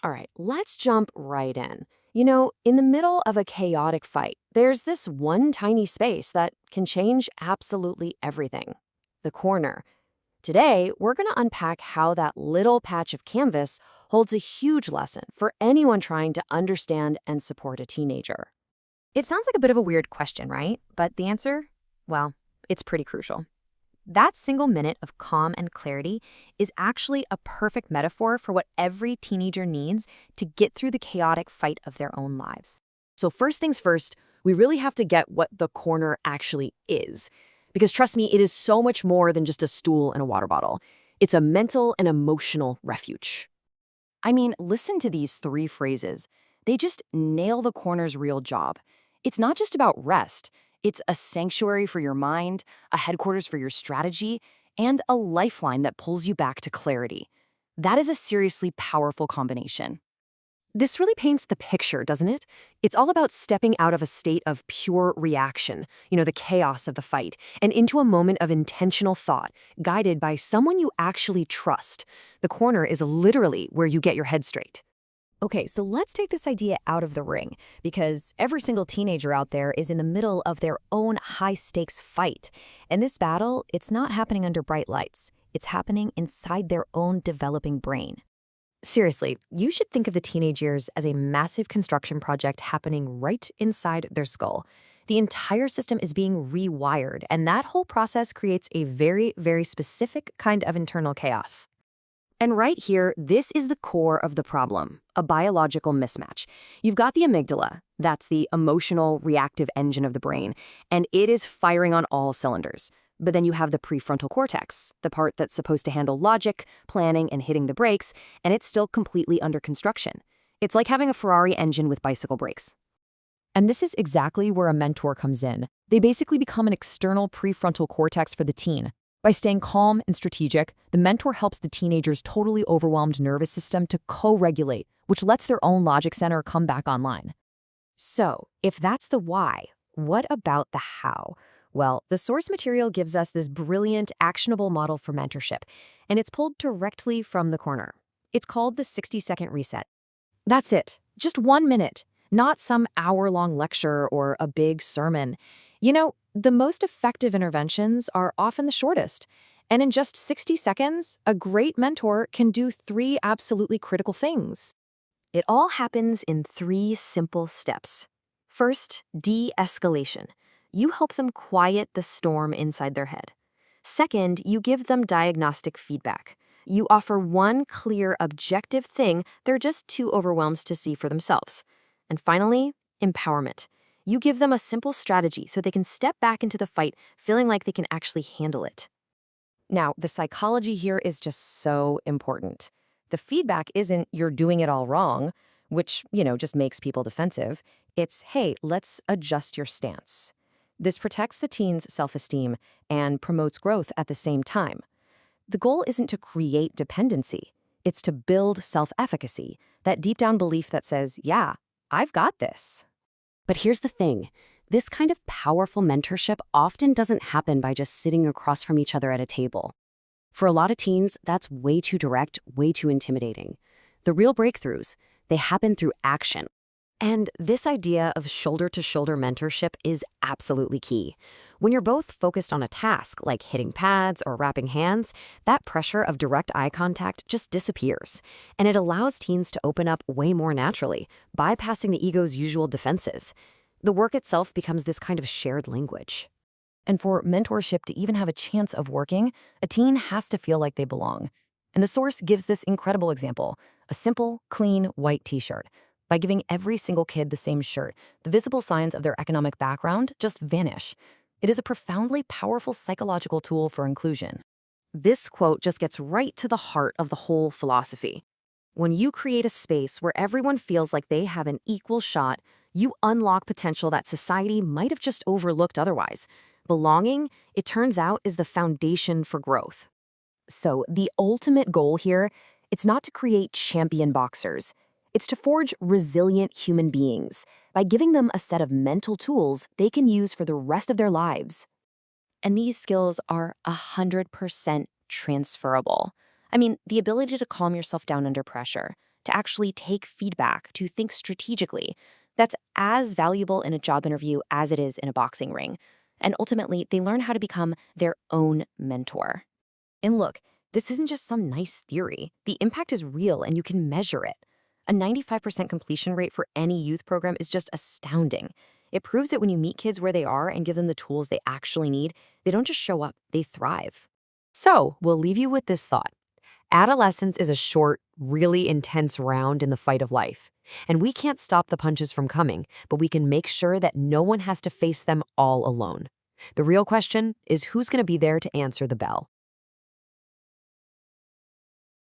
All right, let's jump right in. In the middle of a chaotic fight, there's this one tiny space that can change absolutely everything: the corner. Today, we're going to unpack how that little patch of canvas holds a huge lesson for anyone trying to understand and support a teenager. It sounds like a bit of a weird question, right? But the answer? Well, it's pretty crucial. That single minute of calm and clarity is actually a perfect metaphor for what every teenager needs to get through the chaotic fight of their own lives. So, first things first, we really have to get what the corner actually is. Because trust me, it is so much more than just a stool and a water bottle. It's a mental and emotional refuge. I mean, listen to these three phrases. They just nail the corner's real job. It's not just about rest. It's a sanctuary for your mind, a headquarters for your strategy, and a lifeline that pulls you back to clarity. That is a seriously powerful combination. This really paints the picture, doesn't it? It's all about stepping out of a state of pure reaction, the chaos of the fight, and into a moment of intentional thought, guided by someone you actually trust. The corner is literally where you get your head straight. Okay, so let's take this idea out of the ring, because every single teenager out there is in the middle of their own high-stakes fight. And this battle, it's not happening under bright lights. It's happening inside their own developing brain. Seriously, you should think of the teenage years as a massive construction project happening right inside their skull. The entire system is being rewired, and that whole process creates a very, very specific kind of internal chaos. And right here, this is the core of the problem: a biological mismatch. You've got the amygdala, that's the emotional, reactive engine of the brain, and it is firing on all cylinders. But then you have the prefrontal cortex, the part that's supposed to handle logic, planning, and hitting the brakes, and it's still completely under construction. It's like having a Ferrari engine with bicycle brakes. And this is exactly where a mentor comes in. They basically become an external prefrontal cortex for the teen. By staying calm and strategic, the mentor helps the teenager's totally overwhelmed nervous system to co-regulate, which lets their own logic center come back online. So, if that's the why, what about the how? Well, the source material gives us this brilliant, actionable model for mentorship, and it's pulled directly from the corner. It's called the 60-second reset. That's it, just 1 minute, not some hour-long lecture or a big sermon. The most effective interventions are often the shortest. And in just 60 seconds, a great mentor can do 3 absolutely critical things. It all happens in 3 simple steps. First, de-escalation. You help them quiet the storm inside their head. Second, you give them diagnostic feedback. You offer one clear, objective thing they're just too overwhelmed to see for themselves. And finally, empowerment. You give them a simple strategy so they can step back into the fight feeling like they can actually handle it. Now, the psychology here is just so important. The feedback isn't "you're doing it all wrong," which, just makes people defensive. It's, "hey, let's adjust your stance." This protects the teen's self-esteem and promotes growth at the same time. The goal isn't to create dependency. It's to build self-efficacy, that deep down belief that says, yeah, I've got this. But here's the thing. This kind of powerful mentorship often doesn't happen by just sitting across from each other at a table. For a lot of teens, that's way too direct, way too intimidating. The real breakthroughs, they happen through action. And this idea of shoulder-to-shoulder mentorship is absolutely key. When you're both focused on a task, like hitting pads or wrapping hands, that pressure of direct eye contact just disappears. And it allows teens to open up way more naturally, bypassing the ego's usual defenses. The work itself becomes this kind of shared language. And for mentorship to even have a chance of working, a teen has to feel like they belong. And the source gives this incredible example: a simple, clean, white t-shirt. By giving every single kid the same shirt, the visible signs of their economic background just vanish. It is a profoundly powerful psychological tool for inclusion. This quote just gets right to the heart of the whole philosophy. When you create a space where everyone feels like they have an equal shot, you unlock potential that society might have just overlooked otherwise. Belonging, it turns out, is the foundation for growth. So the ultimate goal here, it's not to create champion boxers. It's to forge resilient human beings by giving them a set of mental tools they can use for the rest of their lives. And these skills are 100% transferable. I mean, the ability to calm yourself down under pressure, to actually take feedback, to think strategically. That's as valuable in a job interview as it is in a boxing ring. And ultimately, they learn how to become their own mentor. And look, this isn't just some nice theory. The impact is real and you can measure it. A 95% completion rate for any youth program is just astounding. It proves that when you meet kids where they are and give them the tools they actually need, they don't just show up, they thrive. So, we'll leave you with this thought. Adolescence is a short, really intense round in the fight of life. And we can't stop the punches from coming, but we can make sure that no one has to face them all alone. The real question is who's going to be there to answer the bell.